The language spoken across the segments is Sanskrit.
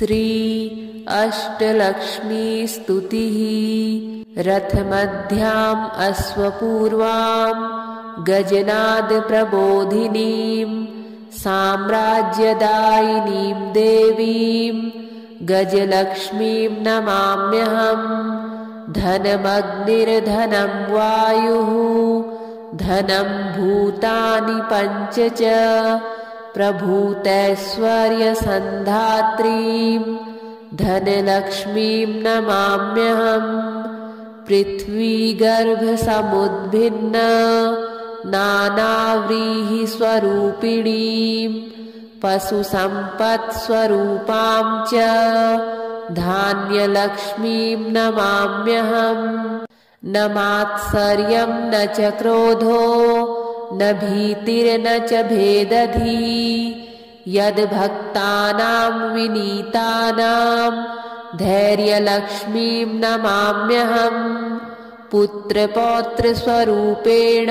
श्री अष्टलक्ष्मी स्तुतिः। रथमध्याम् अश्वपूर्वाम् गजनाद प्रबोधिनीम् साम्राज्यदायिनीम् देवीम् गजलक्ष्मीम् नमाम्यहम्। धनमग्निर्धनं वायुः धनं भूतानि पञ्च च प्रभूतैश्वर्यसन्धात्रीम् धनलक्ष्मीम् नमाम्यहम्। पृथ्वीगर्भसमुद्भिन्न नानाव्रीहिस्वरूपिणीम् पशुसम्पत्स्वरूपाम् च धान्यलक्ष्मीम् नमाम्यहम्। न मात्सर्यम् न च क्रोधो न भीतिर्न च भेदधिः यद्भक्तानां विनीतानां धैर्यलक्ष्मीं नमाम्यहम्। पुत्रपौत्रस्वरूपेण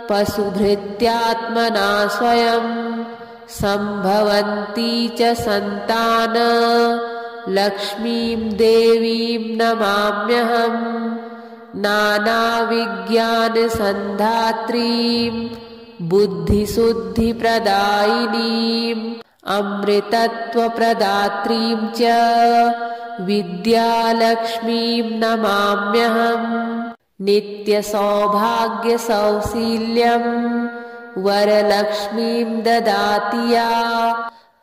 पशुभृत्यात्मना स्वयं सम्भवन्ती च सन्तान लक्ष्मीं देवीं नमाम्यहम्। नानाविज्ञानसन्धात्रीम् बुद्धिशुद्धिप्रदायिनीम् अमृतत्वप्रदात्रीं च विद्यालक्ष्मीं नमाम्यहम्। नित्यसौभाग्यसौशील्यम् वरलक्ष्मीं ददाति या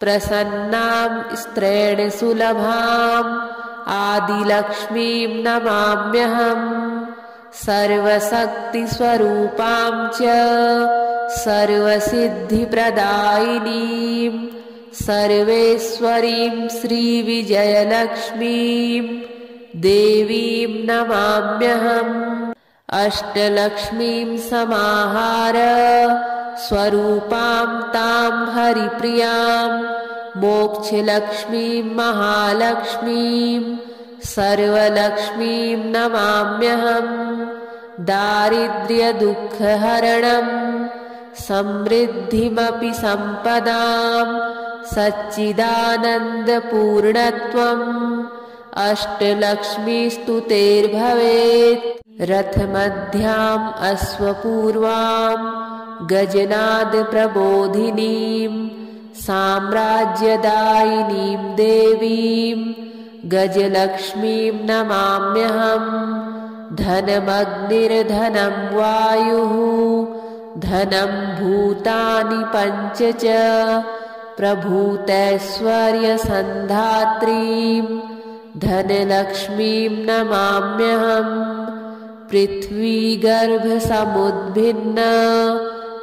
प्रसन्नां स्त्रेण सुलभाम् आदिलक्ष्मीं नमाम्यहम्। सर्वशक्तिस्वरूपां च सर्वसिद्धिप्रदायिनीं सर्वेश्वरीं श्रीविजयलक्ष्मीं देवीं नमाम्यहम्। अष्टलक्ष्मीं समाहार स्वरूपां तां हरिप्रियां मोक्षलक्ष्मीं महालक्ष्मीं सर्वलक्ष्मीं नमाम्यहम्। दारिद्र्यदुःखहरणं समृद्धिमपि सम्पदां सच्चिदानन्दपूर्णत्वम् अष्टलक्ष्मीस्तुतेर्भवेत्। रथमध्याम् अश्वपूर्वाम् गजनाद प्रबोधिनीम् साम्राज्यदायिनीं देवीं गजलक्ष्मीं नमाम्यहम्। धनमग्निर्धनं वायुः धनं भूतानि पञ्च च प्रभूतैश्वर्यसन्धात्रीं धनलक्ष्मीं नमाम्यहम्। पृथ्वीगर्भसमुद्भिन्न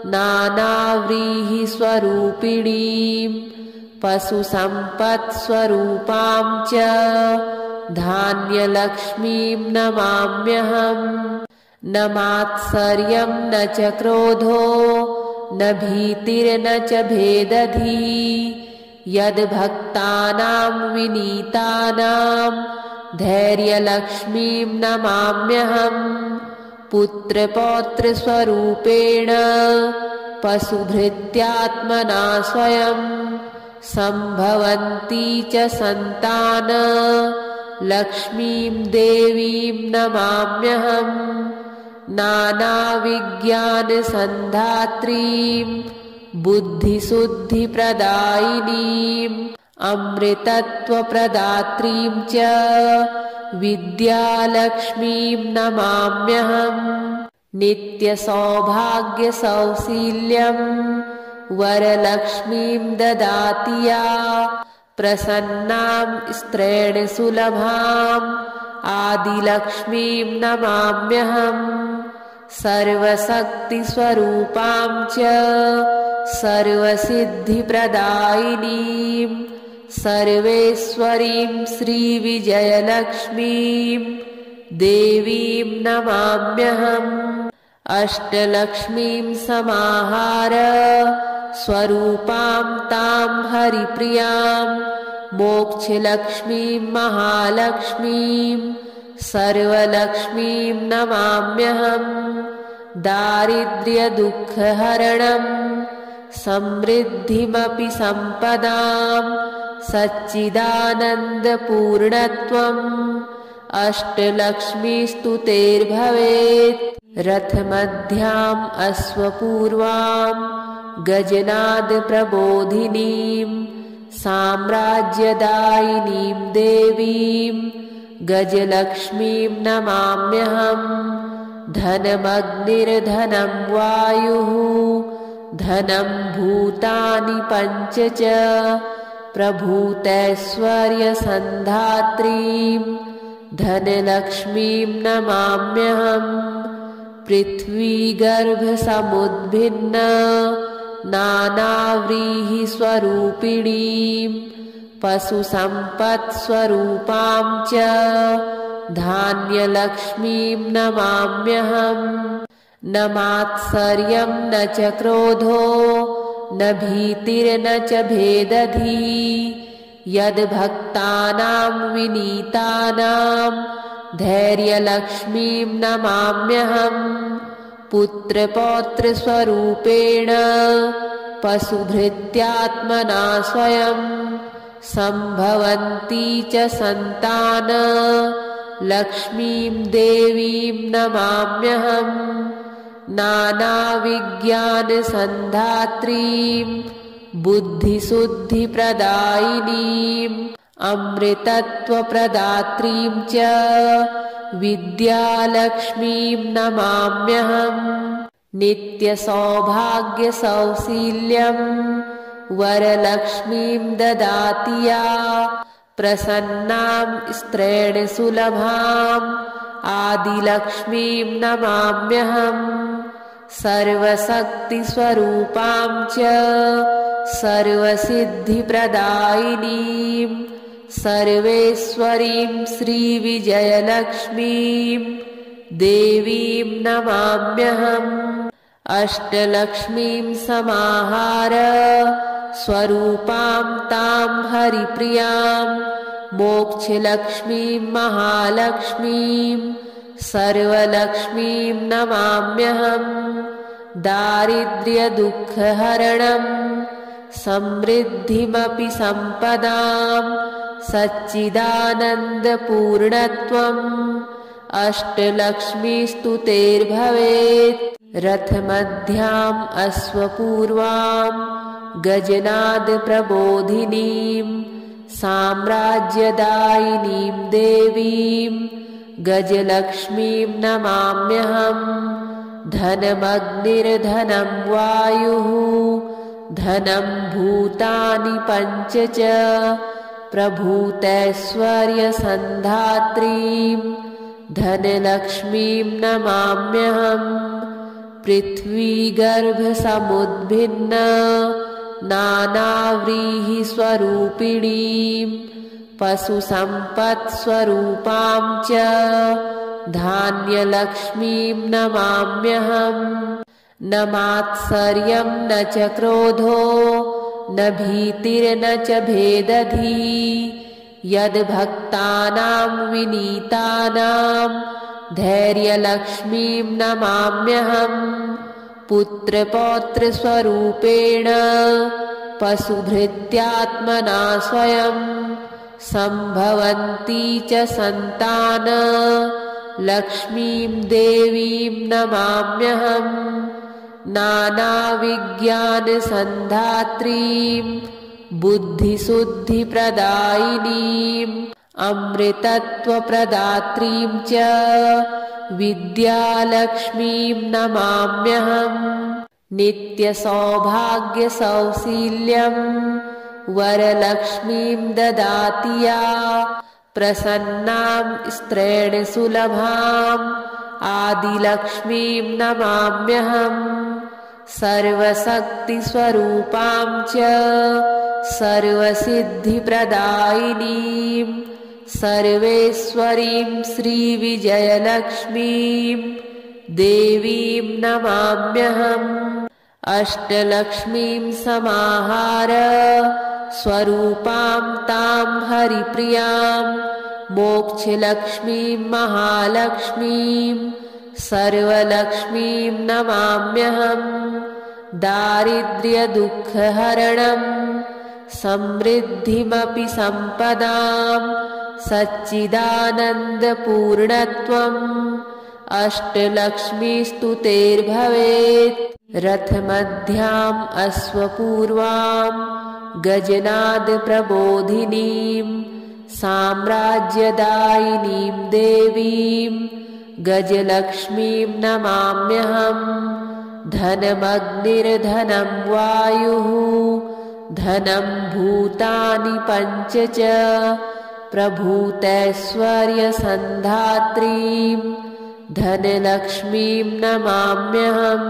नानाव्रीहिस्वरूपिणीं पशुसम्पत्स्वरूपां च धान्यलक्ष्मीं नमाम्यहम्। न मात्सर्यं न च क्रोधो न भीतिर्न च भेदधिः यद्भक्तानां विनीतानां धैर्यलक्ष्मीं नमाम्यहम्। पुत्रपौत्रस्वरूपेण पशुभृत्यात्मना स्वयं सम्भवन्ती च सन्तान लक्ष्मीं देवीं नमाम्यहम्। नानाविज्ञानसन्धात्रीम् बुद्धिशुद्धिप्रदायिनीम् अमृतत्वप्रदात्रीं च विद्यालक्ष्मीं नमाम्यहम्। नित्यसौभाग्यसौशील्यम् वरलक्ष्मीं ददाति या प्रसन्नां स्त्रेण सुलभाम् आदिलक्ष्मीं नमाम्यहम्। सर्वशक्तिस्वरूपां च सर्वसिद्धिप्रदायिनीं सर्वेश्वरीं श्रीविजयलक्ष्मीं देवीं नमाम्यहम्। अष्टलक्ष्मीं समाहार स्वरूपां तां हरिप्रियां मोक्षलक्ष्मीं महालक्ष्मीं सर्वलक्ष्मीं नमाम्यहम्। दारिद्र्यदुःखहरणं समृद्धिमपि सम्पदां सच्चिदानन्दपूर्णत्वम् अष्टलक्ष्मीस्तुतेर्भवेत्। रथमध्याम् अश्वपूर्वाम् गजनादप्रबोधिनीम् साम्राज्यदायिनीम् देवीम् गजलक्ष्मीम् नमाम्यहम्। धनमग्निर्धनं वायुः धनं भूतानि पञ्च च प्रभूतैश्वर्यसन्धात्रीम् धनलक्ष्मीम् नमाम्यहम्। पृथ्वीगर्भसमुद्भिन्न नानाव्रीहिस्वरूपिणीम् पशुसम्पत्स्वरूपाम् च धान्यलक्ष्मीम् नमाम्यहम्। न मात्सर्यम् न च क्रोधो न भीतिर्न च भेदधिः यद्भक्तानां विनीतानां धैर्यलक्ष्मीं नमाम्यहम्। पुत्रपौत्रस्वरूपेण पशुभृत्यात्मना स्वयं सम्भवन्ती च सन्तान लक्ष्मीं देवीं नमाम्यहम्। नानाविज्ञानसन्धात्रीं बुद्धिशुद्धिप्रदायिनीम् अमृतत्वप्रदात्रीं च विद्यालक्ष्मीं नमाम्यहम्। नित्यसौभाग्यसौशील्यं वरलक्ष्मीं ददाति या प्रसन्नां स्त्रेण सुलभाम् आदिलक्ष्मीं नमाम्यहम्। सर्वशक्तिस्वरूपां च सर्वसिद्धिप्रदायिनीं सर्वेश्वरीं श्रीविजयलक्ष्मीं देवीं नमाम्यहम्। अष्टलक्ष्मीं समाहार स्वरूपां तां हरिप्रियां मोक्षलक्ष्मीं महालक्ष्मीं सर्वलक्ष्मीं नमाम्यहम्। दारिद्र्यदुःखहरणं समृद्धिमपि सम्पदां सच्चिदानन्दपूर्णत्वम् अष्टलक्ष्मीस्तुतेर्भवेत्। रथमध्याम् अश्वपूर्वाम् गजनादप्रबोधिनीम् साम्राज्यदायिनीं देवीं गजलक्ष्मीं नमाम्यहम्। धनमग्निर्धनं वायुः धनं भूतानि पञ्च च प्रभूतैश्वर्यसन्धात्रीं धनलक्ष्मीं नमाम्यहम्। पृथ्वीगर्भसमुद्भिन्न नानाव्रीहिस्वरूपिणीं पशुसम्पत्स्वरूपां च धान्यलक्ष्मीं नमाम्यहम्। न मात्सर्यं न च क्रोधो न भीतिर्न च भेदधिः यद्भक्तानां विनीतानां धैर्यलक्ष्मीं नमाम्यहम्। पुत्रपौत्रस्वरूपेण पशुभृत्यात्मना स्वयं सम्भवन्ती च सन्तान लक्ष्मीं देवीं नमाम्यहम्। नानाविज्ञानसन्धात्रीं बुद्धिशुद्धिप्रदायिनीम् अमृतत्वप्रदात्रीं च विद्यालक्ष्मीं नमाम्यहम्। नित्यसौभाग्यसौशील्यं वरलक्ष्मीं ददाति या प्रसन्नां स्त्रेण सुलभाम् आदिलक्ष्मीं नमाम्यहम्। सर्वशक्तिस्वरूपां च सर्वसिद्धिप्रदायिनीं सर्वेश्वरीं श्रीविजयलक्ष्मीं देवीं नमाम्यहम्। अष्टलक्ष्मीं समाहार स्वरूपां तां हरिप्रियां मोक्षलक्ष्मीं महालक्ष्मीं सर्वलक्ष्मीं नमाम्यहम्। दारिद्र्यदुःखहरणं समृद्धिमपि सम्पदां सच्चिदानन्दपूर्णत्वम् अष्टलक्ष्मीस्तु तेर्भवेत्। रथमध्याम् अश्वपूर्वां गजनादप्रबोधिनीं साम्राज्यदायिनीं देवीं गजलक्ष्मीं नमाम्यहम्। धनमग्निर्धनं वायुः धनं भूतानि पञ्च च प्रभूतैश्वर्यसन्धात्रीं धनलक्ष्मीं नमाम्यहम्।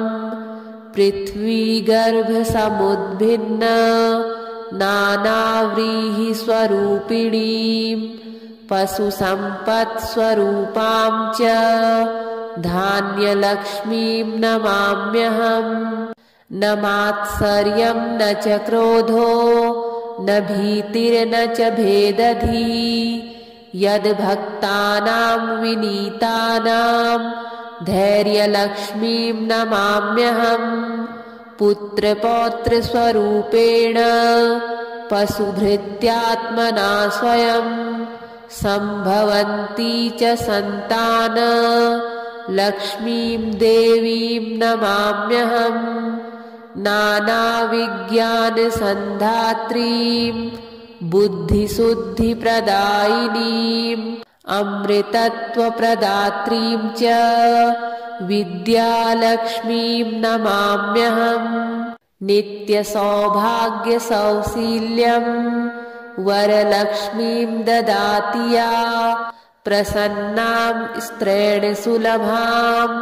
पृथ्वीगर्भसमुद्भिन्न नानाव्रीहिस्वरूपिणीं पशुसम्पत्स्वरूपां च धान्यलक्ष्मीं नमाम्यहम्। न मात्सर्यं न च क्रोधो न भीतिर्न च भेदधिः यद्भक्तानां विनीतानां धैर्यलक्ष्मीं नमाम्यहम्। पुत्रपौत्रस्वरूपेण पशुभृत्यात्मना स्वयं सम्भवन्ती च सन्तान लक्ष्मीं देवीं नमाम्यहम्। नानाविज्ञानसन्धात्रीं बुद्धिशुद्धिप्रदायिनीं अमृतत्वप्रदात्रीं च विद्यालक्ष्मीं नमाम्यहम्। नित्यसौभाग्यसौशील्यं वरलक्ष्मीं ददाति या प्रसन्नां स्त्रेण सुलभाम्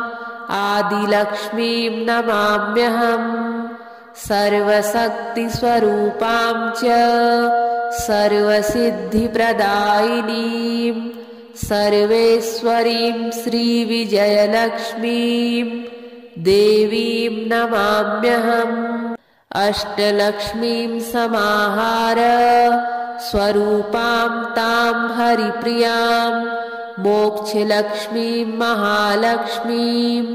आदिलक्ष्मीं नमाम्यहम्। सर्वशक्तिस्वरूपां च सर्वसिद्धिप्रदायिनीं सर्वेश्वरीं श्रीविजयलक्ष्मीं देवीं नमाम्यहम्। अष्टलक्ष्मीं समाहार स्वरूपां तां हरिप्रियां मोक्षलक्ष्मीं महालक्ष्मीं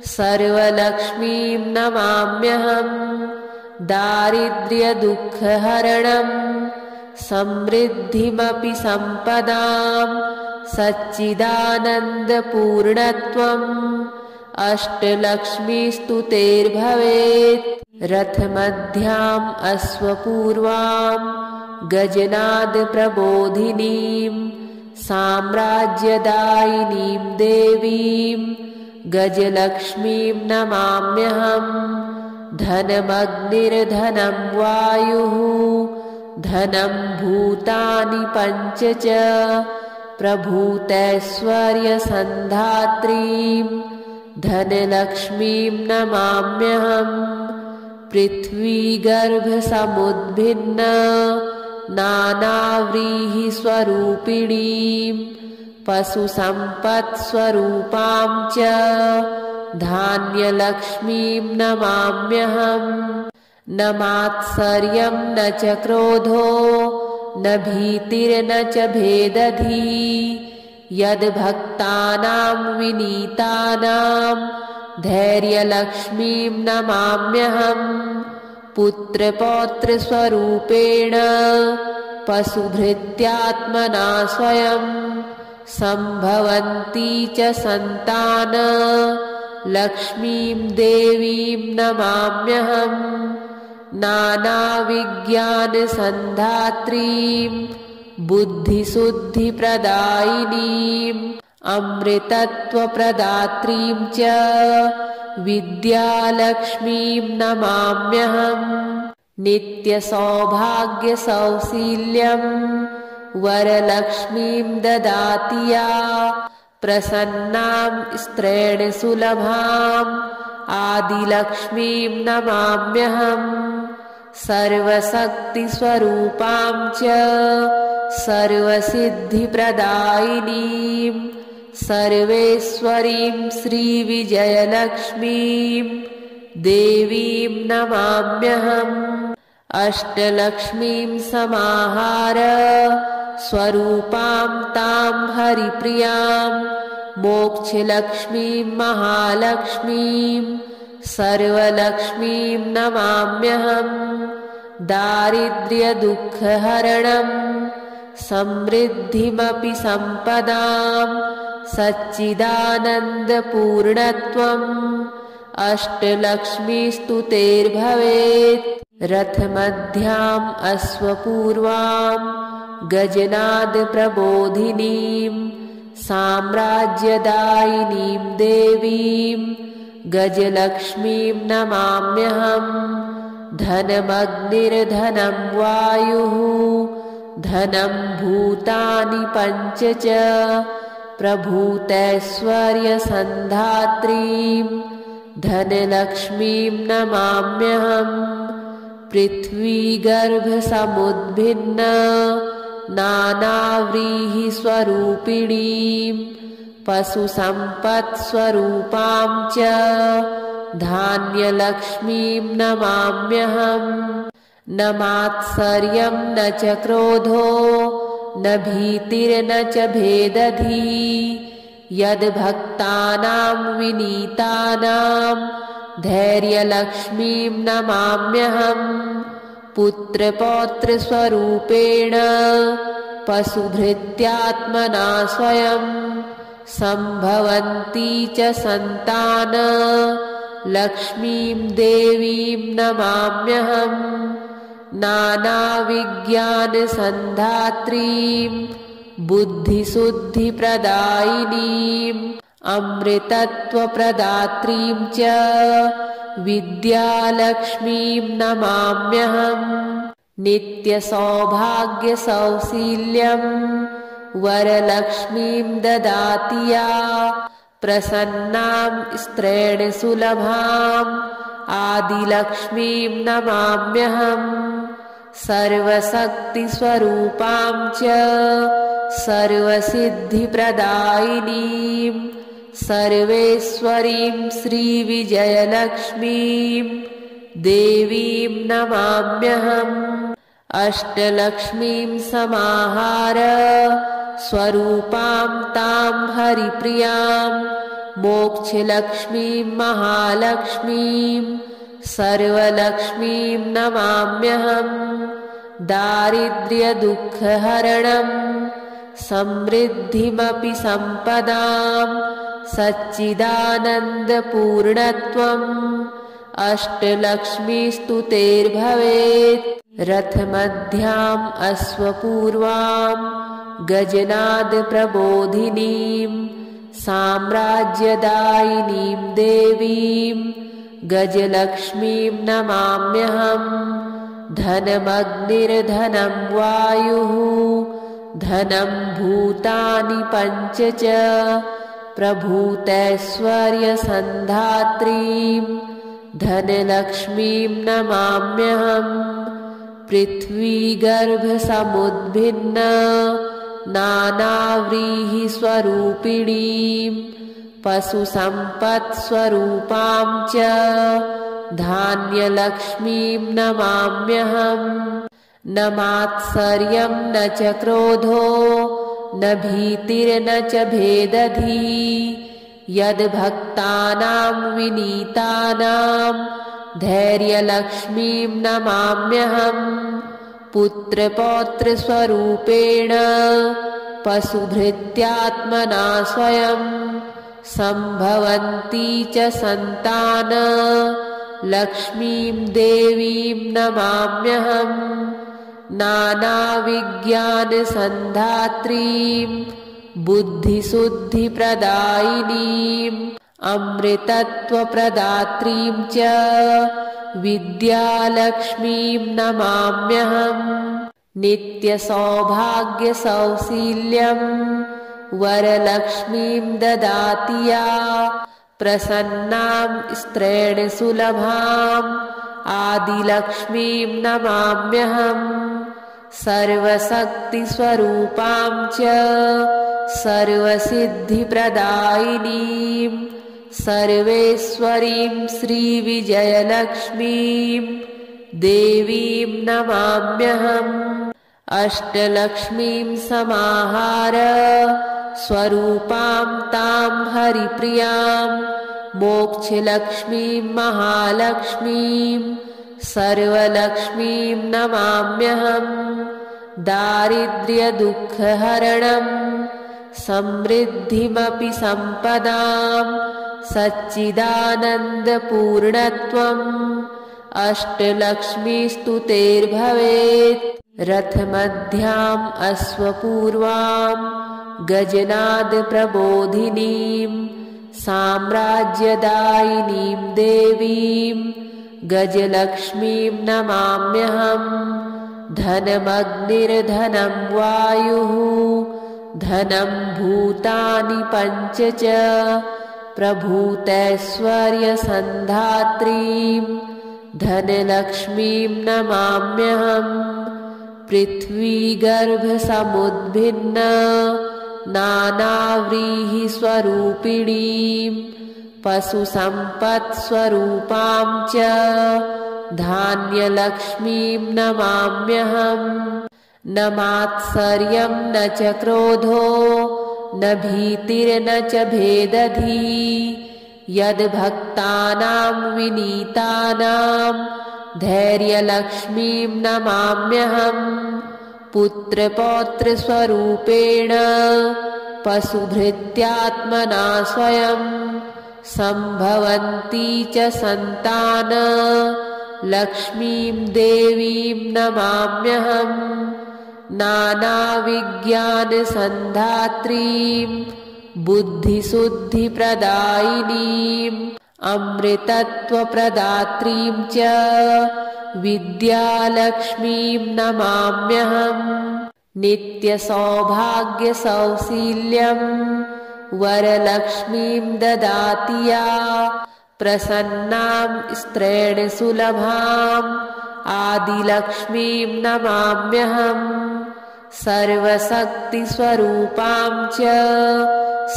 सर्वलक्ष्मीं नमाम्यहम्। दारिद्र्यदुःखहरणं समृद्धिमपि सम्पदां सच्चिदानन्दपूर्णत्वम् अष्टलक्ष्मीस्तु तेर्भवेत्। रथमध्याम् अश्वपूर्वां गजनादप्रबोधिनीं साम्राज्यदायिनीं देवीं गजलक्ष्मीं नमाम्यहम्। धनमग्निर्धनं वायुः धनं भूतानि पञ्च च प्रभूतैश्वर्यसन्धात्रीं धनलक्ष्मीं नमाम्यहम्। पृथ्वीगर्भसमुद्भिन्न नानाव्रीहिस्वरूपिणीं पशुसम्पत्स्वरूपां च धान्यलक्ष्मीं नमाम्यहम्। न मात्सर्यं न च क्रोधो न भीतिर्न च भेदधिः यद्भक्तानां विनीतानां धैर्यलक्ष्मीं नमाम्यहम्। पुत्रपौत्रस्वरूपेण पशुभृत्यात्मना स्वयं सम्भवन्ती च सन्तान लक्ष्मीं देवीं नमाम्यहम्। नानाविज्ञानसन्धात्रीं बुद्धिशुद्धिप्रदायिनीं अमृतत्वप्रदात्रीं च विद्यालक्ष्मीं नमाम्यहम्। नित्यसौभाग्यसौशील्यं वरलक्ष्मीं ददाति या प्रसन्नां स्त्रेण सुलभाम् आदिलक्ष्मीं नमाम्यहम्। सर्वशक्तिस्वरूपां च सर्वसिद्धिप्रदायिनीं सर्वेश्वरीं श्रीविजयलक्ष्मीं देवीं नमाम्यहम्। अष्टलक्ष्मीं समाहार स्वरूपां तां हरिप्रियां मोक्षलक्ष्मीं महालक्ष्मीं सर्वलक्ष्मीं नमाम्यहम्। दारिद्र्यदुःखहरणं समृद्धिमपि सम्पदां सच्चिदानन्दपूर्णत्वम् अष्टलक्ष्मीस्तु तेर्भवेत्। रथमध्याम् अश्वपूर्वां गजनादप्रबोधिनीं साम्राज्यदायिनीं देवीं गजलक्ष्मीं नमाम्यहम्। धनमग्निर्धनं वायुः धनं भूतानि पञ्च च प्रभूतैश्वर्यसन्धात्रीं धनलक्ष्मीं नमाम्यहम्। पृथ्वीगर्भसमुद्भिन्न नानाव्रीहिस्वरूपिणीं पशुसम्पत्स्वरूपां च धान्यलक्ष्मीं नमाम्यहम्। न मात्सर्यं न च क्रोधो न भीतिर्न च भेदधिः यद्भक्तानां विनीतानां धैर्यलक्ष्मीं नमाम्यहम्। पुत्रपौत्रस्वरूपेण पशुभृत्यात्मना स्वयं सम्भवन्ती च सन्तान लक्ष्मीं देवीं नमाम्यहम्। नानाविज्ञानसन्धात्रीं बुद्धिशुद्धिप्रदायिनीं अमृतत्वप्रदात्रीं च विद्यालक्ष्मीं नमाम्यहम्। नित्यसौभाग्यसौशील्यं वरलक्ष्मीं ददाति या प्रसन्नां स्त्रेण सुलभाम् आदिलक्ष्मीं नमाम्यहम्। सर्वशक्तिस्वरूपां च सर्वसिद्धिप्रदायिनीं सर्वेश्वरीं श्रीविजयलक्ष्मीं देवीं नमाम्यहम्। अष्टलक्ष्मीं समाहार स्वरूपां तां हरिप्रियां मोक्षलक्ष्मीं महालक्ष्मीं सर्वलक्ष्मीं नमाम्यहम्। दारिद्र्यदुःखहरणं समृद्धिमपि सम्पदां सच्चिदानन्दपूर्णत्वम् अष्टलक्ष्मीस्तु तेर्भवेत्। रथमध्याम् अश्वपूर्वां गजनादप्रबोधिनीं साम्राज्यदायिनीं देवीं गजलक्ष्मीं नमाम्यहम्। धनमग्निर्धनं वायुः धनं भूतानि पञ्च च प्रभूतैश्वर्यसन्धात्रीं धनलक्ष्मीं नमाम्यहम्। पृथ्वीगर्भसमुद्भिन्न नानाव्रीहिस्वरूपिणीं पशुसम्पत्स्वरूपां च धान्यलक्ष्मीं नमाम्यहम्। न मात्सर्यं न च क्रोधो न भीतिर्न च भेदधिः यद्भक्तानां विनीतानां धैर्यलक्ष्मीं नमाम्यहम्। पुत्रपौत्रस्वरूपेण पशुभृत्यात्मना स्वयं सम्भवन्ती च सन्तान लक्ष्मीं देवीं नमाम्यहम्। नानाविज्ञानसन्धात्रीं बुद्धिशुद्धिप्रदायिनीं अमृतत्वप्रदात्रीं च विद्यालक्ष्मीं नमाम्यहम्। नित्यसौभाग्यसौशील्यं वरलक्ष्मीं ददाति या प्रसन्नां स्त्रेण सुलभाम् आदिलक्ष्मीं नमाम्यहम्। सर्वशक्तिस्वरूपां च सर्वसिद्धिप्रदायिनीं सर्वेश्वरीं श्रीविजयलक्ष्मीं देवीं नमाम्यहम्। अष्टलक्ष्मीं समाहार स्वरूपां तां हरिप्रियां मोक्षलक्ष्मीं महालक्ष्मीं सर्वलक्ष्मीं नमाम्यहम्। दारिद्र्यदुःखहरणं समृद्धिमपि सम्पदां सच्चिदानन्दपूर्णत्वम् अष्टलक्ष्मीस्तुतेर्भवेत्। रथमध्याम् अश्वपूर्वां गजनादप्रबोधिनीं साम्राज्यदायिनीं देवीं गजलक्ष्मीं नमाम्यहम्। धनमग्निर्धनं वायुः धनं भूतानि पञ्च च प्रभूतैश्वर्यसन्धात्रीं धनलक्ष्मीं नमाम्यहम्। पृथ्वीगर्भसमुद्भिन्न नानाव्रीहिस्वरूपिणीं पशुसम्पत्स्वरूपां च धान्यलक्ष्मीं नमाम्यहम्। न मात्सर्यं न च क्रोधो न भीतिर्न च भेदधिः यद्भक्तानां विनीतानां धैर्यलक्ष्मीं नमाम्यहम्। पुत्रपौत्रस्वरूपेण पशुभृत्यात्मना स्वयं सम्भवन्ती च सन्तान लक्ष्मीं देवीं नमाम्यहम्। नानाविज्ञानसन्धात्रीं बुद्धिशुद्धिप्रदायिनीं अमृतत्वप्रदात्रीं च विद्यालक्ष्मीं नमाम्यहम्। नित्यसौभाग्यसौशील्यं वरलक्ष्मीं ददाति या प्रसन्नां स्त्रेण सुलभाम् आदिलक्ष्मीं नमाम्यहम्। सर्वशक्तिस्वरूपां च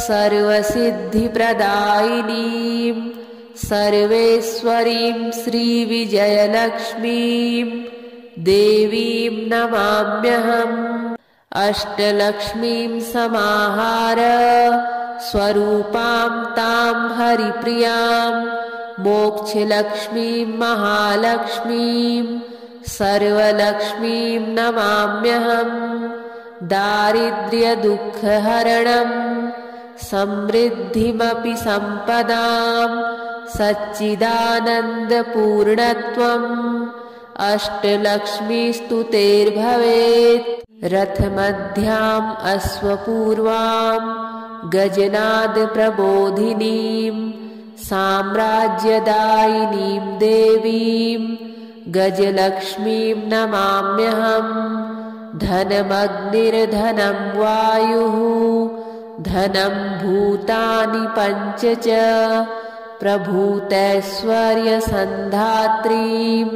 सर्वसिद्धिप्रदायिनीं सर्वेश्वरीं श्रीविजयलक्ष्मीं देवीं नमाम्यहम्। अष्टलक्ष्मीं समाहार स्वरूपां तां हरिप्रियां मोक्षलक्ष्मीं महालक्ष्मीं सर्वलक्ष्मीं नमाम्यहम्। दारिद्र्यदुःखहरणं समृद्धिमपि सम्पदां सच्चिदानन्दपूर्णत्वम् अष्टलक्ष्मीस्तुतेर्भवेत्। रथमध्याम् अश्वपूर्वां गजनादप्रबोधिनीं साम्राज्यदायिनीं देवीं गजलक्ष्मीं नमाम्यहम्। धनमग्निर्धनं वायुः धनं भूतानि पञ्च च प्रभूतैश्वर्यसन्धात्रीं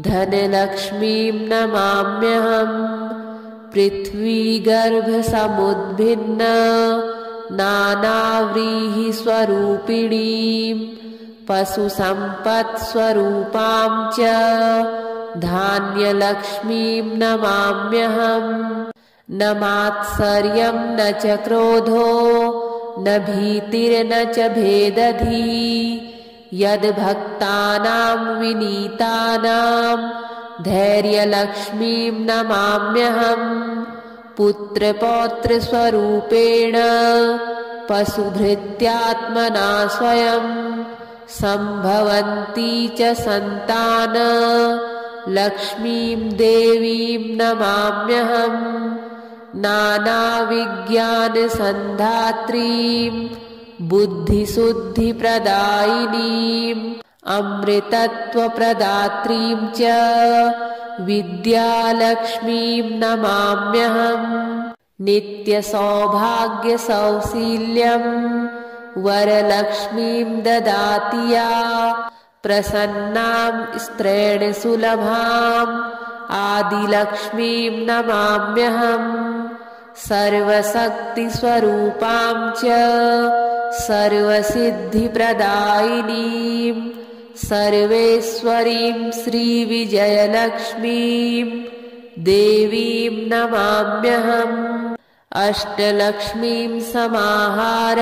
धनलक्ष्मीं नमाम्यहम्। पृथ्वीगर्भसमुद्भिन्न नानाव्रीहिस्वरूपिणीं पशुसम्पत्स्वरूपां च धान्यलक्ष्मीं नमाम्यहम्। न मात्सर्यं न च क्रोधो न भीतिर्न च भेदधिः यद्भक्तानां विनीतानां धैर्यलक्ष्मीं नमाम्यहम्। पुत्रपौत्रस्वरूपेण पशुभृत्यात्मना स्वयं सम्भवन्ती च सन्तान लक्ष्मीं देवीं नमाम्यहम्। नानाविज्ञानसन्धात्रीं बुद्धिशुद्धिप्रदायिनीं अमृतत्वप्रदात्रीं च विद्यालक्ष्मीं नमाम्यहम्। नित्यसौभाग्यसौशील्यं वरलक्ष्मीं ददाति या प्रसन्नां स्त्रेण सुलभाम् आदिलक्ष्मीं नमाम्यहम्। सर्वशक्तिस्वरूपां च सर्वसिद्धिप्रदायिनीं सर्वेश्वरीं श्रीविजयलक्ष्मीं देवीं नमाम्यहम्। अष्टलक्ष्मीं समाहार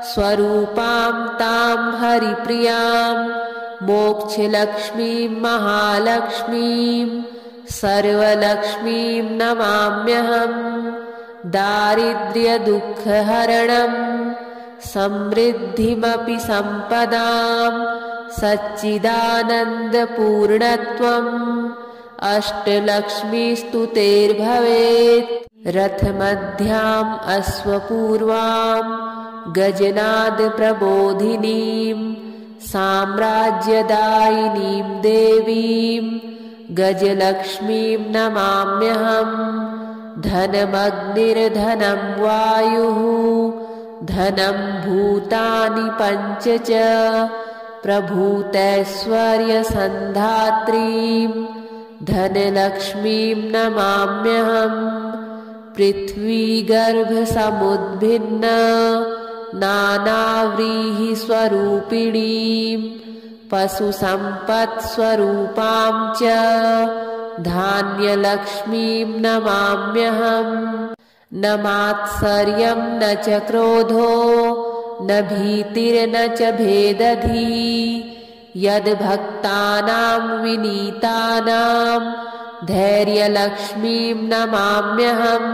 स्वरूपां तां हरिप्रियां मोक्षलक्ष्मीं महालक्ष्मीं सर्वलक्ष्मीं नमाम्यहम्। दारिद्र्यदुःखहरणं समृद्धिमपि सम्पदां सच्चिदानन्दपूर्णत्वम् अष्टलक्ष्मीस्तुतेर्भवेत्। रथमध्याम् अश्वपूर्वां गजनादप्रबोधिनीं साम्राज्यदायिनीं देवीं गजलक्ष्मीं नमाम्यहम्। धनमग्निर्धनं वायुः धनं भूतानि पञ्च च प्रभूतैश्वर्यसन्धात्रीं धनलक्ष्मीं नमाम्यहम्। पृथ्वीगर्भसमुद्भिन्न नानाव्रीहिस्वरूपिणीं पशुसम्पत्स्वरूपां च धान्यलक्ष्मीं नमाम्यहम्। न मात्सर्यं न च क्रोधो न भीतिर्न च भेदधिः यद्भक्तानां विनीतानां धैर्यलक्ष्मीं नमाम्यहम्।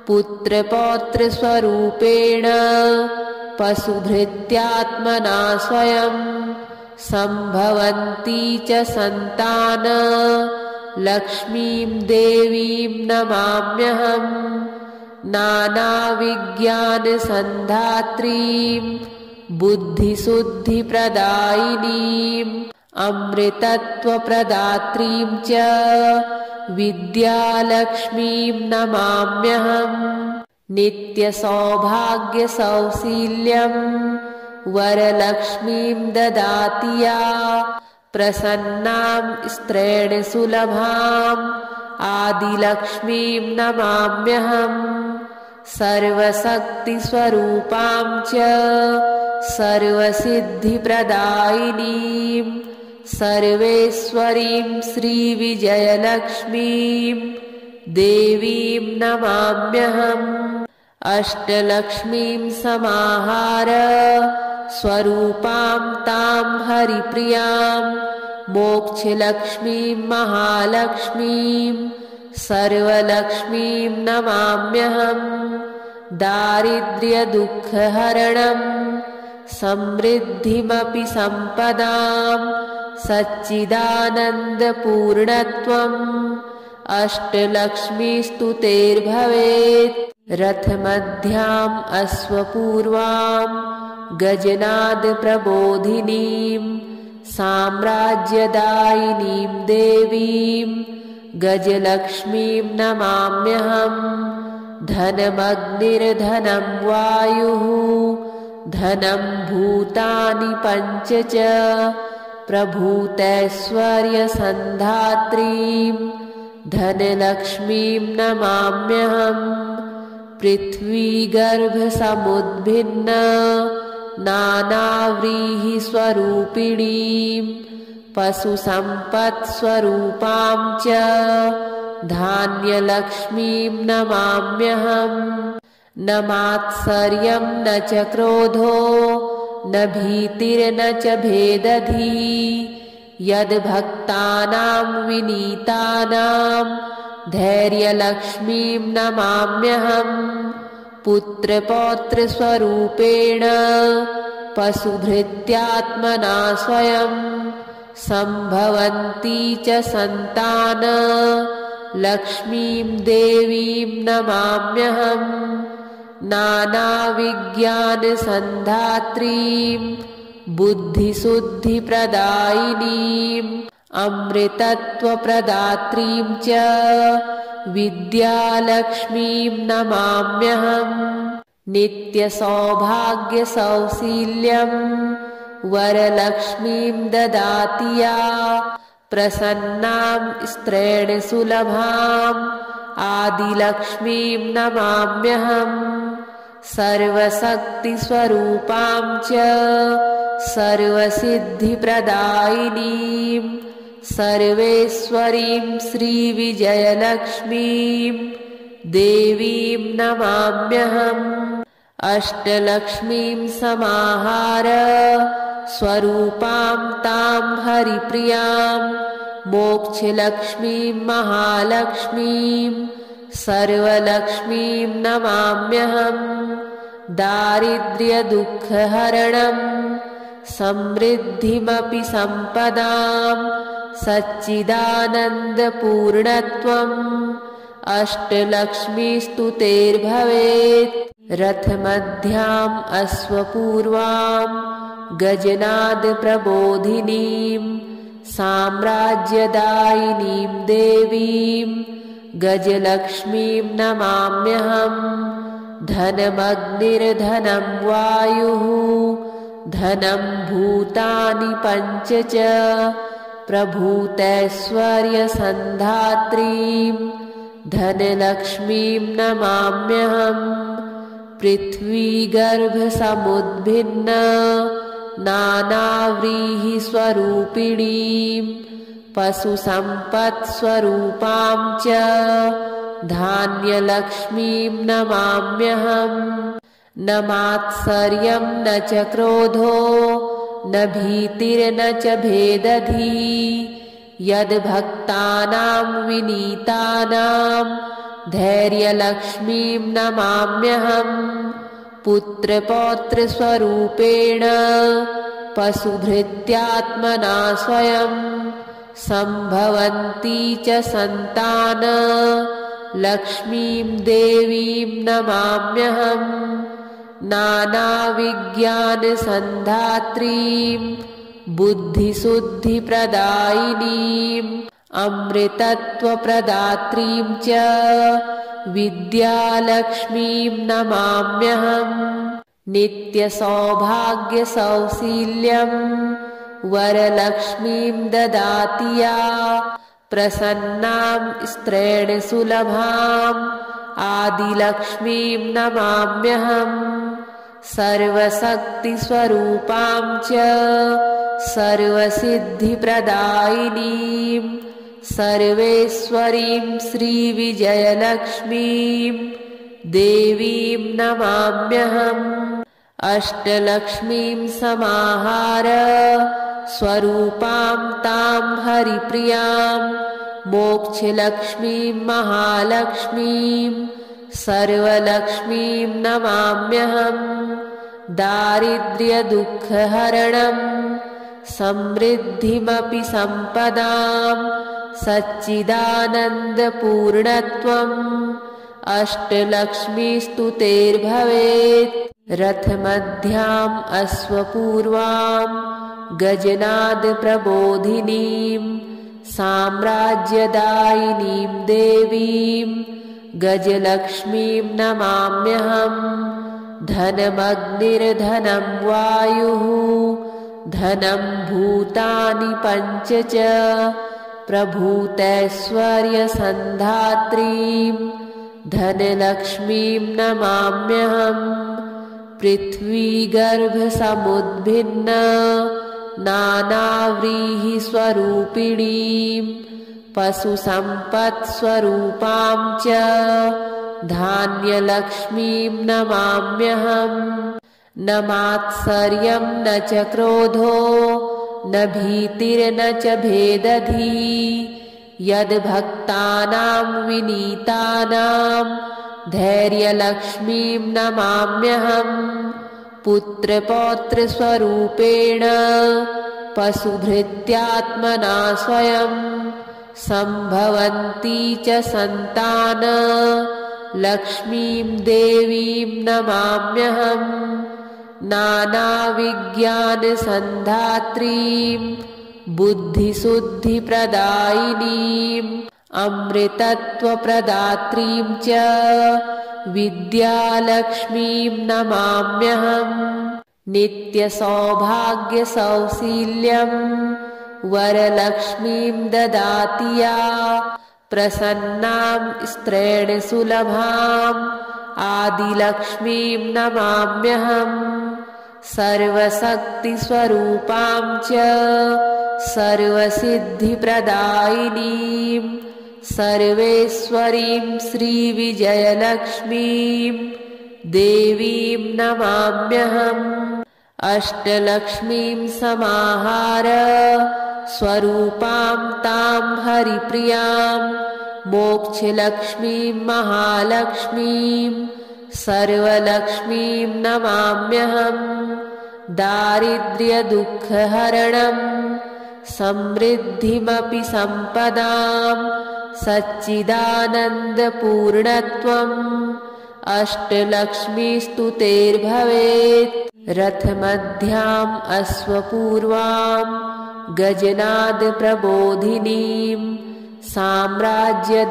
पुत्रपौत्रस्वरूपेण पशुभृत्यात्मना स्वयं सम्भवन्ती च सन्तान लक्ष्मीं देवीं नमाम्यहम्। नानाविज्ञानसन्धात्रीं बुद्धिशुद्धिप्रदायिनीं अमृतत्वप्रदात्रीं च विद्यालक्ष्मीं नमाम्यहम्। नित्यसौभाग्यसौशील्यं वरलक्ष्मीं ददाति या प्रसन्नां स्त्रेण सुलभाम् आदिलक्ष्मीं नमाम्यहम्। सर्वशक्तिस्वरूपां च सर्वसिद्धिप्रदायिनीं सर्वेश्वरीं श्रीविजयलक्ष्मीं देवीं नमाम्यहम्। अष्टलक्ष्मीं समाहार स्वरूपां तां हरिप्रियां मोक्षलक्ष्मीं महालक्ष्मीं सर्वलक्ष्मीं नमाम्यहम्। दारिद्र्यदुःखहरणं समृद्धिमपि सम्पदां सच्चिदानन्दपूर्णत्वम् अष्टलक्ष्मीस्तुतेर्भवेत्। रथमध्याम् अश्वपूर्वां गजनादप्रबोधिनीं साम्राज्यदायिनीं देवीं गजलक्ष्मीं नमाम्यहम्। धनमग्निर्धनं वायुः धनं भूतानि पञ्च च प्रभूतैश्वर्यसन्धात्रीं धनलक्ष्मीं नमाम्यहम्। पृथ्वीगर्भसमुद्भिन्न नानाव्रीहिस्वरूपिणीं पशुसम्पत्स्वरूपां च धान्यलक्ष्मीं नमाम्यहम्। न मात्सर्यं न च क्रोधो न भीतिर्न च भेदधिः यद्भक्तानां विनीतानां धैर्यलक्ष्मीं नमाम्यहम्। पुत्रपौत्रस्वरूपेण पशुभृत्यात्मना स्वयं सम्भवन्ती च सन्तान लक्ष्मीं देवीं नमाम्यहम्। नानाविज्ञानसन्धात्रीं बुद्धिशुद्धिप्रदायिनीं अमृतत्वप्रदात्रीं च विद्यालक्ष्मीं नमाम्यहम्। नित्यसौभाग्यसौशील्यं वरलक्ष्मीं ददाति या प्रसन्नां स्त्रेण सुलभाम् आदिलक्ष्मीं नमाम्यहम्। सर्वशक्तिस्वरूपां च सर्वसिद्धिप्रदायिनीं सर्वेश्वरीं श्रीविजयलक्ष्मीं देवीं नमाम्यहम्। अष्टलक्ष्मीं समाहार स्वरूपां तां हरिप्रियां मोक्षलक्ष्मीं महालक्ष्मीं सर्वलक्ष्मीं नमाम्यहम्। दारिद्र्यदुःखहरणं समृद्धिमपि सम्पदां सच्चिदानन्दपूर्णत्वम् अष्टलक्ष्मीस्तुतेर्भवेत्। रथमध्याम् अश्वपूर्वां गजनादप्रबोधिनीं साम्राज्यदायिनीं देवीं गजलक्ष्मीं नमाम्यहम्। धनमग्निर्धनं वायुः धनं भूतानि पञ्च च प्रभूतैश्वर्यसन्धात्रीं धनलक्ष्मीं नमाम्यहम्। पृथ्वीगर्भसमुद्भिन्न नानाव्रीहिस्वरूपिणीं पशुसम्पत्स्वरूपां च धान्यलक्ष्मीं नमाम्यहम्। न मात्सर्यं न च क्रोधो न भीतिर्न च भेदधिः यद्भक्तानां विनीतानां धैर्यलक्ष्मीं नमाम्यहम्। पुत्रपौत्रस्वरूपेण पशुभृत्यात्मना स्वयं सम्भवन्ती च सन्तान लक्ष्मीं देवीं नमाम्यहम्। नानाविज्ञानसन्धात्रीं बुद्धिशुद्धिप्रदायिनीं अमृतत्वप्रदात्रीं च विद्यालक्ष्मीं नमाम्यहम्। नित्यसौभाग्यसौशील्यं वरलक्ष्मीं ददाति या प्रसन्नां स्त्रेण सुलभाम् आदिलक्ष्मीं नमाम्यहम्। सर्वशक्तिस्वरूपां च सर्वसिद्धिप्रदायिनीं सर्वेश्वरीं श्रीविजयलक्ष्मीं देवीं नमाम्यहम्। अष्टलक्ष्मीं समाहार स्वरूपां तां हरिप्रियां मोक्षलक्ष्मीं महालक्ष्मीं सर्वलक्ष्मीं नमाम्यहम्। दारिद्र्यदुःखहरणं समृद्धिमपि सम्पदां सच्चिदानन्दपूर्णत्वम् अष्टलक्ष्मीस्तुतेर्भवेत्। रथमध्याम् अश्वपूर्वां गजनादप्रबोधिनीं साम्राज्यदायिनीं देवीं गजलक्ष्मीं नमाम्यहम्। धनमग्निर्धनं वायुः धनं भूतानि पञ्च च प्रभूतैश्वर्यसन्धात्रीं धनलक्ष्मीं नमाम्यहम्। पृथ्वीगर्भसमुद्भिन्न नानाव्रीहिस्वरूपिणीं पशुसम्पत्स्वरूपां च धान्यलक्ष्मीं नमाम्यहम्। न मात्सर्यं न च क्रोधो न भीतिर्न च भेदधिः यद्भक्तानां विनीतानां धैर्यलक्ष्मीं नमाम्यहम्। पुत्रपौत्रस्वरूपेण पशुभृत्यात्मना स्वयं सम्भवन्ती च सन्तान लक्ष्मीं देवीं नमाम्यहम्। नानाविज्ञानसन्धात्रीं बुद्धिशुद्धिप्रदायिनीं अमृतत्वप्रदात्रीं च विद्यालक्ष्मीं नमाम्यहम्। नित्यसौभाग्यसौशील्यं वरलक्ष्मीं ददाति या प्रसन्नां स्त्रेण सुलभाम् आदिलक्ष्मीं नमाम्यहम्। सर्वशक्तिस्वरूपां च सर्वसिद्धिप्रदायिनीं सर्वेश्वरीं श्रीविजयलक्ष्मीं देवीं नमाम्यहम्। अष्टलक्ष्मीं समाहार स्वरूपां तां हरिप्रियां मोक्षलक्ष्मीं महालक्ष्मीं सर्वलक्ष्मीं नमाम्यहम्। दारिद्र्यदुःखहरणं समृद्धिमपि सम्पदां सच्चिदानन्दपूर्णत्वम् अष्टलक्ष्मीस्तु तेर्भवेत्। रथमध्याम् अश्वपूर्वां गजनादप्रबोधिनीं साम्राज्यदायिनीं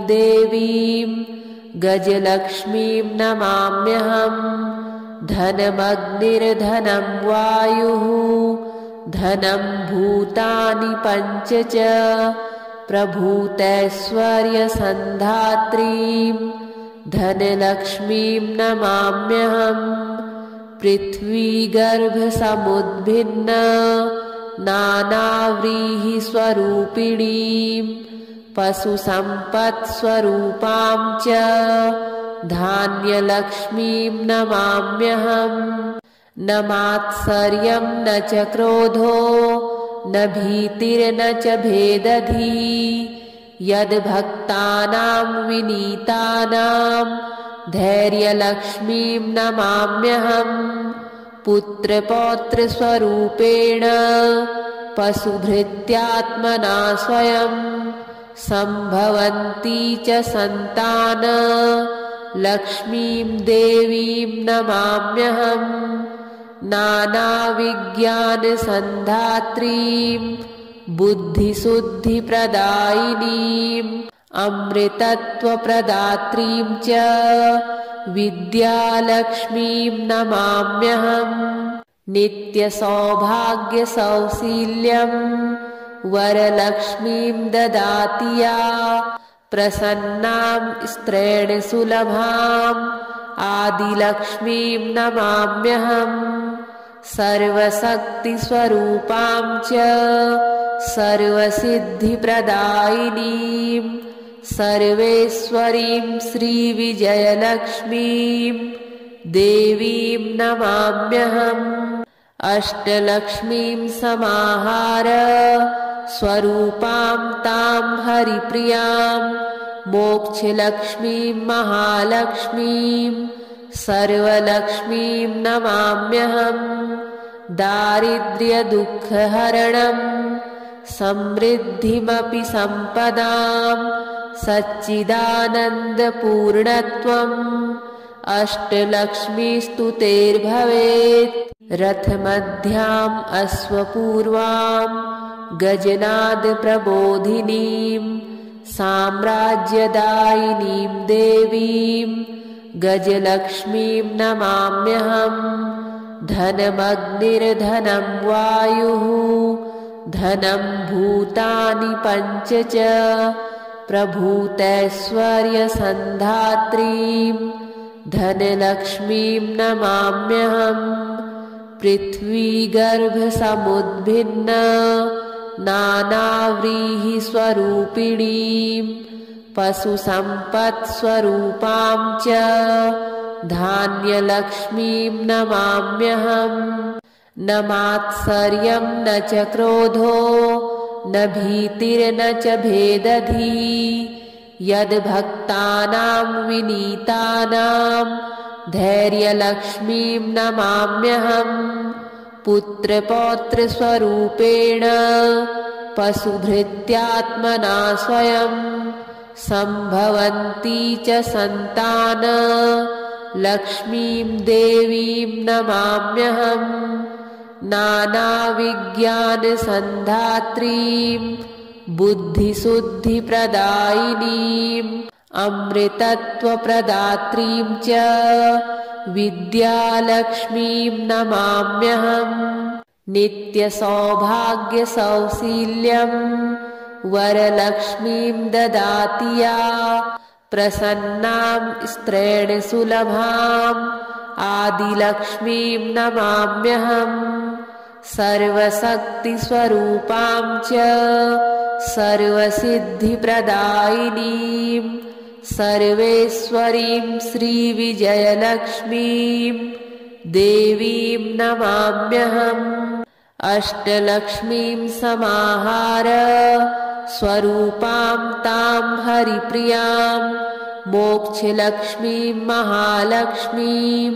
देवीं गजलक्ष्मीं नमाम्यहम्। धनमग्निर्धनं वायुः धनं भूतानि पञ्च च प्रभूतैश्वर्यसन्धात्रीं धनलक्ष्मीं नमाम्यहम्। पृथ्वीगर्भसमुद्भिन्न नानाव्रीहिस्वरूपिणीं पशुसम्पत्स्वरूपां च धान्यलक्ष्मीं नमाम्यहम्। न मात्सर्यं न च क्रोधो न भीतिर्न च भेदधिः यद्भक्तानां विनीतानां धैर्यलक्ष्मीं नमाम्यहम्। पुत्रपौत्रस्वरूपेण पशुभृत्यात्मना स्वयं सम्भवन्ती च सन्तान लक्ष्मीं देवीं नमाम्यहम्। नानाविज्ञानसन्धात्रीं बुद्धिशुद्धिप्रदायिनीं अमृतत्वप्रदात्रीं च विद्यालक्ष्मीं नमाम्यहम्। नित्यसौभाग्यसौशील्यं वरलक्ष्मीं ददाति या प्रसन्नां स्त्रेण सुलभाम् आदिलक्ष्मीं नमाम्यहम्। सर्वशक्तिस्वरूपां च सर्वसिद्धिप्रदायिनीं सर्वेश्वरीं श्रीविजयलक्ष्मीं देवीं नमाम्यहम्। अष्टलक्ष्मीं समाहार स्वरूपां तां हरिप्रियां मोक्षलक्ष्मीं महालक्ष्मीं सर्वलक्ष्मीं नमाम्यहम्। दारिद्र्यदुःखहरणं समृद्धिमपि सम्पदां सच्चिदानन्दपूर्णत्वम् अष्टलक्ष्मीस्तु तेर्भवेत्। रथमध्याम् अश्वपूर्वां गजनादप्रबोधिनीं साम्राज्यदायिनीं देवीं गजलक्ष्मीं नमाम्यहम्। धनमग्निर्धनं वायुः धनं भूतानि पञ्च च प्रभूतैश्वर्यसन्धात्रीं धनलक्ष्मीं नमाम्यहम्। पृथ्वीगर्भसमुद्भिन्न नानाव्रीहिस्वरूपिणीं पशुसम्पत्स्वरूपां च धान्यलक्ष्मीं नमाम्यहम्। न मात्सर्यं न च क्रोधो न भीतिर्न च भेदधिः यद्भक्तानां विनीतानां धैर्यलक्ष्मीं नमाम्यहम्। पुत्रपौत्रस्वरूपेण पशुभृत्यात्मना स्वयं सम्भवन्ती च सन्तान लक्ष्मीं देवीं नमाम्यहम्। नानाविज्ञानसन्धात्रीं बुद्धिशुद्धिप्रदायिनीं अमृतत्वप्रदात्रीं च विद्यालक्ष्मीं नमाम्यहम्। नित्यसौभाग्यसौशील्यं वरलक्ष्मीं ददाति या प्रसन्नां स्त्रेण सुलभाम् आदिलक्ष्मीं नमाम्यहम्। सर्वशक्तिस्वरूपां च सर्वसिद्धिप्रदायिनीं सर्वेश्वरीं श्रीविजयलक्ष्मीं देवीं नमाम्यहम् अष्टलक्ष्मीं समाहार स्वरूपां तां हरिप्रियां मोक्षलक्ष्मीं महालक्ष्मीं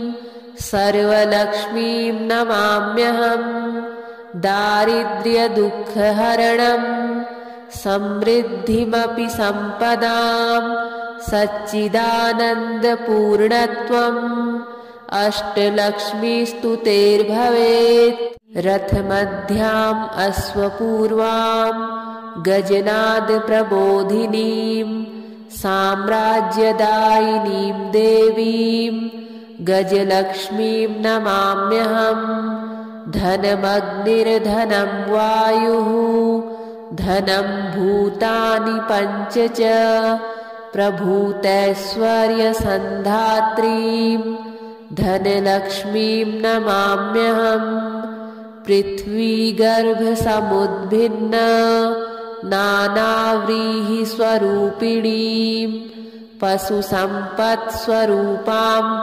सर्वलक्ष्मीं नमाम्यहम् दारिद्र्यदुःखहरणं समृद्धिमपि सम्पदां सच्चिदानन्दपूर्णत्वम् अष्टलक्ष्मीस्तुतेर्भवेत् रथमध्याम् अश्वपूर्वां गजनादप्रबोधिनीं साम्राज्यदायिनीं देवीं गजलक्ष्मीं नमाम्यहम् धनमग्निर्धनं वायुः धनं भूतानि पञ्च च प्रभूतैश्वर्यसन्धात्रीं धनलक्ष्मीं नमाम्यहम् पृथ्वीगर्भसमुद्भिन्न नानाव्रीहिस्वरूपिणीं पशुसम्पत्स्वरूपां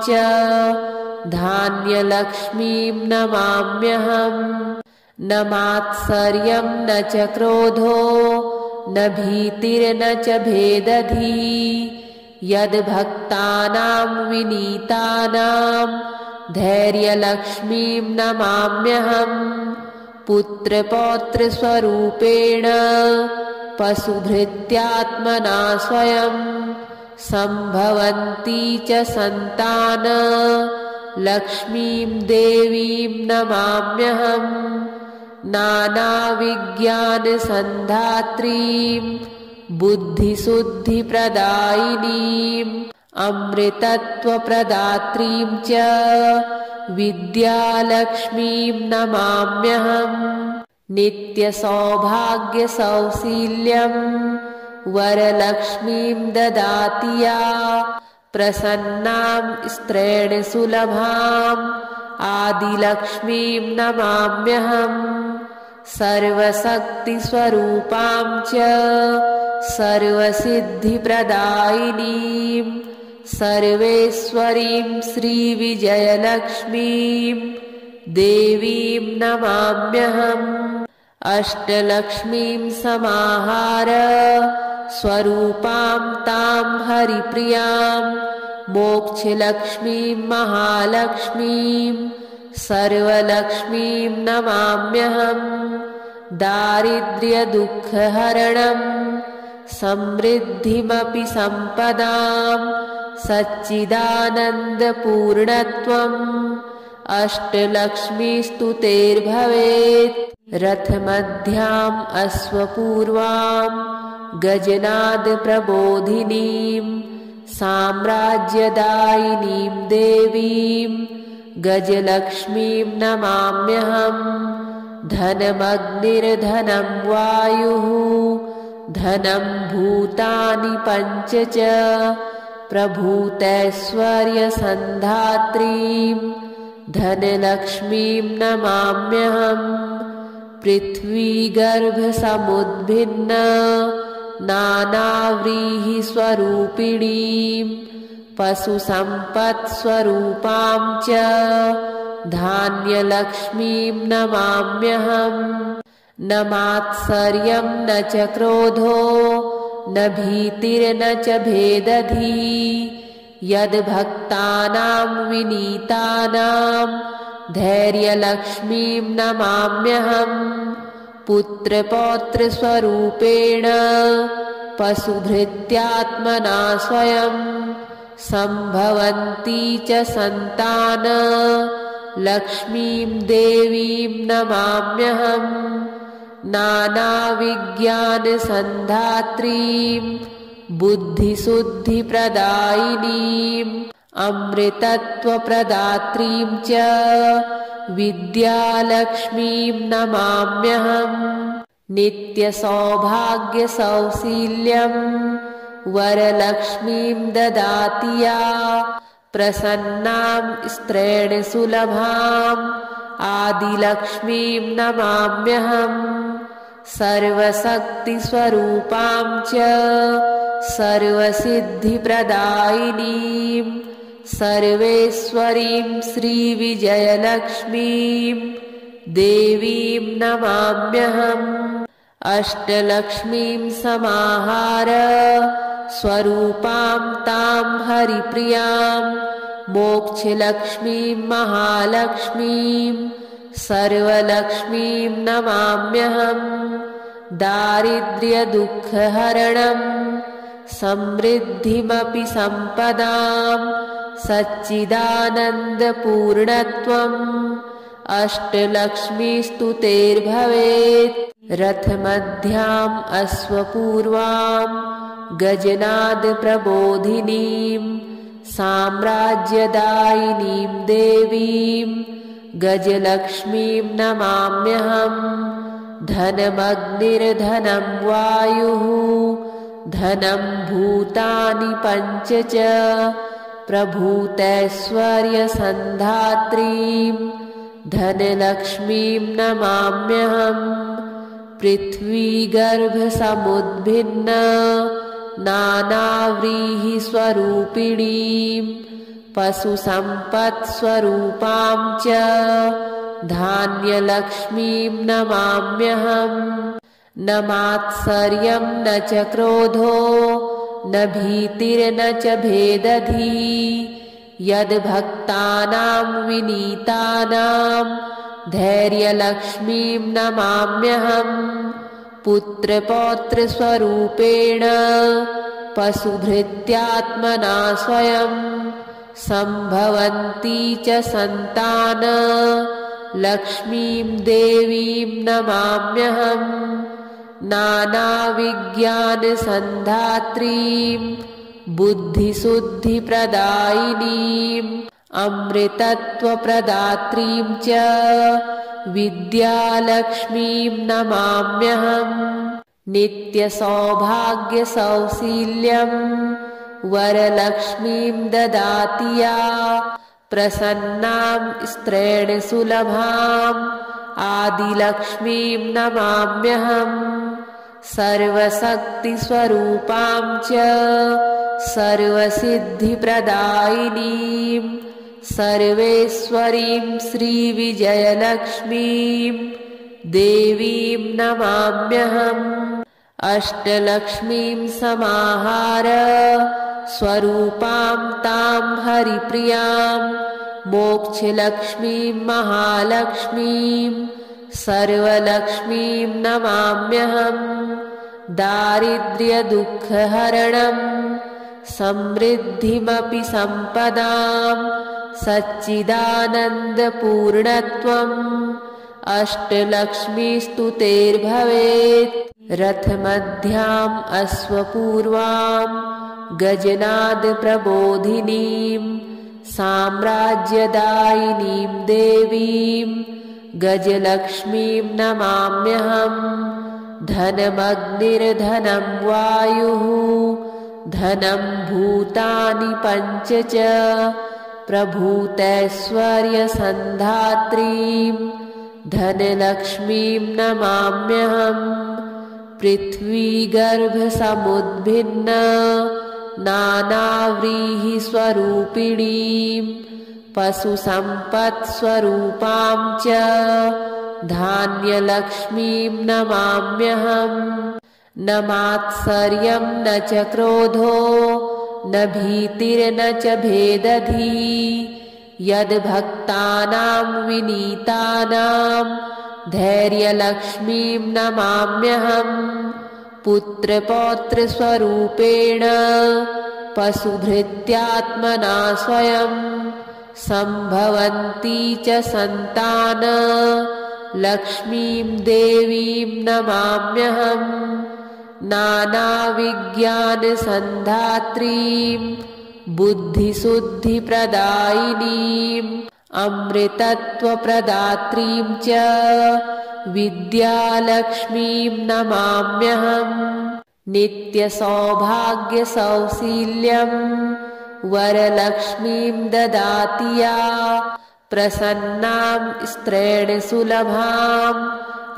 च धान्यलक्ष्मीं नमाम्यहम् न मात्सर्यं न च क्रोधो न भीतिर्न च भेदधिः यद्भक्तानां विनीतानां धैर्यलक्ष्मीं नमाम्यहम् पुत्रपौत्रस्वरूपेण पशुभृत्यात्मना स्वयं सम्भवन्ती च सन्तान लक्ष्मीं देवीं नमाम्यहम् नानाविज्ञानसन्धात्रीं बुद्धिशुद्धिप्रदायिनीं अमृतत्वप्रदात्रीं च विद्यालक्ष्मीं नमाम्यहम् नित्यसौभाग्यसौशील्यं वरलक्ष्मीं ददाति या प्रसन्नां स्त्रेण सुलभाम् आदिलक्ष्मीं नमाम्यहम् सर्वशक्तिस्वरूपां च सर्वसिद्धिप्रदायिनीं सर्वेश्वरीं श्रीविजयलक्ष्मीं देवीं नमाम्यहम् अष्टलक्ष्मीं समाहार स्वरूपां तां हरिप्रियां मोक्षलक्ष्मीं महालक्ष्मीं सर्वलक्ष्मीं नमाम्यहम् दारिद्र्यदुःखहरणं समृद्धिमपि सम्पदां सच्चिदानन्दपूर्णत्वम् अष्टलक्ष्मीस्तुतेर्भवेत् रथमध्याम् अश्वपूर्वां गजनादप्रबोधिनीं साम्राज्यदायिनीं देवीं गजलक्ष्मीं नमाम्यहम् धनमग्निर्धनं वायुः धनं भूतानि पञ्च च प्रभूतैश्वर्यसन्धात्रीं धनलक्ष्मीं नमाम्यहम् पृथ्वीगर्भसमुद्भिन्न नानाव्रीहिस्वरूपिणीं पशुसम्पत्स्वरूपां च धान्यलक्ष्मीं नमाम्यहम् न मात्सर्यं न च क्रोधो न भीतिर्न च भेदधिः यद्भक्तानां विनीतानां धैर्यलक्ष्मीं नमाम्यहम् पुत्रपौत्रस्वरूपेण पशुभृत्यात्मना स्वयं सम्भवन्ती च सन्तान लक्ष्मीं देवीं नमाम्यहम् नानाविज्ञानसन्धात्रीं बुद्धिशुद्धिप्रदायिनीं अमृतत्वप्रदात्रीं च विद्यालक्ष्मीं नमाम्यहम् नित्यसौभाग्यसौशील्यं वरलक्ष्मीं ददाति या प्रसन्नां स्त्रेण सुलभाम् आदिलक्ष्मीं नमाम्यहम् सर्वशक्तिस्वरूपां च सर्वसिद्धिप्रदायिनीं सर्वेश्वरीं श्रीविजयलक्ष्मीं देवीं नमाम्यहम्। अष्टलक्ष्मीं समाहार स्वरूपां तां हरिप्रियां मोक्षलक्ष्मीं महालक्ष्मीं सर्वलक्ष्मीं नमाम्यहम्। दारिद्र्यदुःखहरणं समृद्धिमपि सम्पदां सच्चिदानन्दपूर्णत्वम् अष्टलक्ष्मीस्तुतेर्भवेत्। रथमध्याम् अश्वपूर्वां गजनादप्रबोधिनीं साम्राज्यदायिनीं देवीं गजलक्ष्मीं नमाम्यहम्। धनमग्निर्धनं वायुः धनं भूतानि पञ्च च प्रभूतैश्वर्यसन्धात्रीं धनलक्ष्मीं नमाम्यहम्। पृथ्वीगर्भसमुद्भिन्न नानाव्रीहिस्वरूपिणीं पशुसम्पत्स्वरूपां च धान्यलक्ष्मीं नमाम्यहम्। न मात्सर्यं न च क्रोधो न भीतिर्न च भेदधिः यद्भक्तानां विनीतानां धैर्यलक्ष्मीं नमाम्यहम्। पुत्रपौत्रस्वरूपेण पशुभृत्यात्मना स्वयं सम्भवन्ती च सन्तान लक्ष्मीं देवीं नमाम्यहम्। नानाविज्ञानसन्धात्रीं बुद्धिशुद्धिप्रदायिनीं अमृतत्वप्रदात्रीं च विद्यालक्ष्मीं नमाम्यहम्। नित्यसौभाग्यसौशील्यं वरलक्ष्मीं ददाति या प्रसन्नां स्त्रेण सुलभाम् आदिलक्ष्मीं नमाम्यहम्। सर्वशक्तिस्वरूपां च सर्वसिद्धिप्रदायिनीं सर्वेश्वरीं श्रीविजयलक्ष्मीं देवीं नमाम्यहम्। अष्टलक्ष्मीं समाहार स्वरूपां तां हरिप्रियां मोक्षलक्ष्मीं महालक्ष्मीं सर्वलक्ष्मीं नमाम्यहम्। दारिद्र्यदुःखहरणं समृद्धिमपि सम्पदां सच्चिदानन्दपूर्णत्वम् अष्टलक्ष्मीस्तुतेर्भवेत्। रथमध्याम् अश्वपूर्वां गजनादप्रबोधिनीं साम्राज्यदायिनीं देवीं गजलक्ष्मीं नमाम्यहम्। धनमग्निर्धनं वायुः धनं भूतानि पञ्च च प्रभूतैश्वर्यसन्धात्रीं धनलक्ष्मीं नमाम्यहम्। पृथ्वीगर्भसमुद्भिन्न नानाव्रीहिस्वरूपिणीं पशुसम्पत्स्वरूपां च धान्यलक्ष्मीं नमाम्यहम्। न मात्सर्यं न च क्रोधो न भीतिर्न च भेदधिः यद्भक्तानां विनीतानां धैर्यलक्ष्मीं नमाम्यहम्। पुत्रपौत्रस्वरूपेण पशुभृत्यात्मना स्वयं सम्भवन्ती च सन्तान लक्ष्मीं देवीं नमाम्यहम्। नानाविज्ञानसन्धात्रीं बुद्धिशुद्धिप्रदायिनीं अमृतत्वप्रदात्रीं च विद्यालक्ष्मीं नमाम्यहम्। नित्यसौभाग्यसौशील्यं वरलक्ष्मीं ददाति या प्रसन्नां स्त्रेण सुलभाम्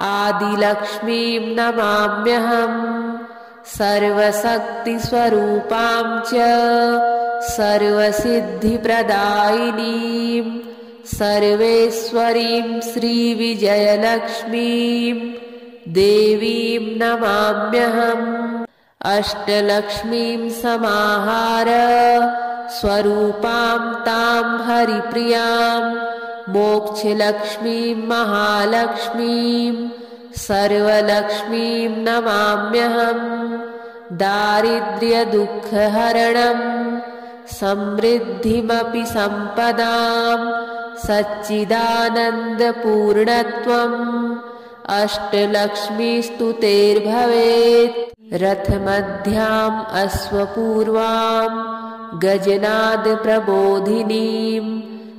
आदिलक्ष्मीं नमाम्यहम्। सर्वशक्तिस्वरूपां च सर्वसिद्धिप्रदायिनीं सर्वेश्वरीं श्रीविजयलक्ष्मीं देवीं नमाम्यहम्। अष्टलक्ष्मीं समाहार स्वरूपां तां हरिप्रियां मोक्षलक्ष्मीं महालक्ष्मीं सर्वलक्ष्मीं नमाम्यहम्। दारिद्र्यदुःखहरणं समृद्धिमपि सम्पदां सच्चिदानन्दपूर्णत्वम् अष्टलक्ष्मीस्तुतेर्भवेत्। रथमध्याम् अश्वपूर्वां गजनादप्रबोधिनीं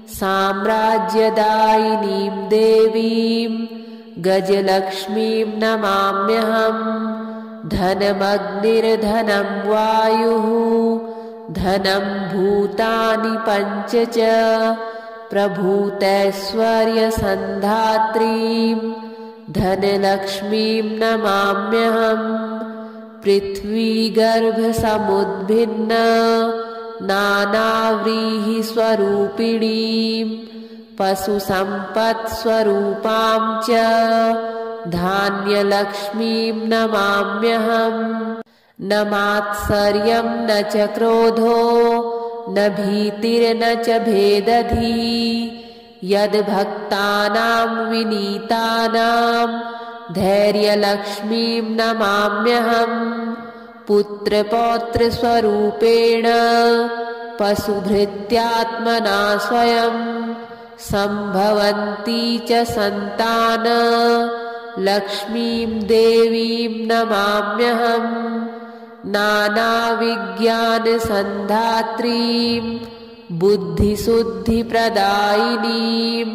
साम्राज्यदायिनीं देवीं गजलक्ष्मीं नमाम्यहम्। धनमग्निर्धनं वायुः धनं भूतानि पञ्च च प्रभूतैश्वर्यसन्धात्रीं धनलक्ष्मीं नमाम्यहम्। पृथ्वीगर्भसमुद्भिन्न नानाव्रीहिस्वरूपिणीं पशुसम्पत्स्वरूपां च धान्यलक्ष्मीं नमाम्यहम्। न मात्सर्यं न च क्रोधो न भीतिर्न च भेदधिः यद्भक्तानां विनीतानां धैर्यलक्ष्मीं नमाम्यहम्। पुत्रपौत्रस्वरूपेण पशुभृत्यात्मना स्वयं सम्भवन्ती च सन्तान लक्ष्मीं देवीं नमाम्यहम्। नानाविज्ञानसन्धात्रीं बुद्धिशुद्धिप्रदायिनीं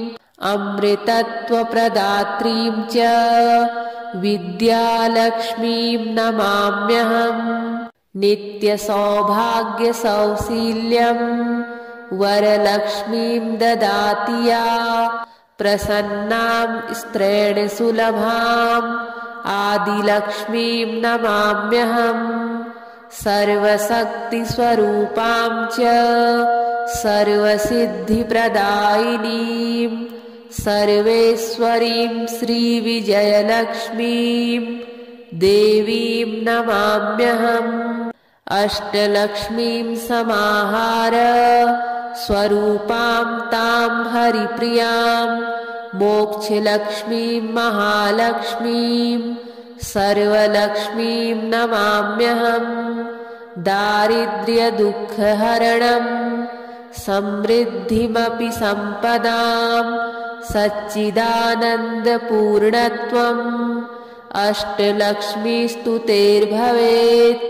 अमृतत्वप्रदात्रीं च विद्यालक्ष्मीं नमाम्यहम्। नित्यसौभाग्यसौशील्यं वरलक्ष्मीं ददाति या प्रसन्नां स्त्रेण सुलभाम् आदिलक्ष्मीं नमाम्यहम्। सर्वशक्तिस्वरूपां च सर्वसिद्धिप्रदायिनीं सर्वेश्वरीं श्रीविजयलक्ष्मीं देवीं नमाम्यहम्। अष्टलक्ष्मीं समाहार स्वरूपां तां हरिप्रियां मोक्षलक्ष्मीं महालक्ष्मीं सर्वलक्ष्मीं नमाम्यहम्। दारिद्र्यदुःखहरणं समृद्धिमपि सम्पदां सच्चिदानन्दपूर्णत्वम् अष्टलक्ष्मीस्तुतेर्भवेत्।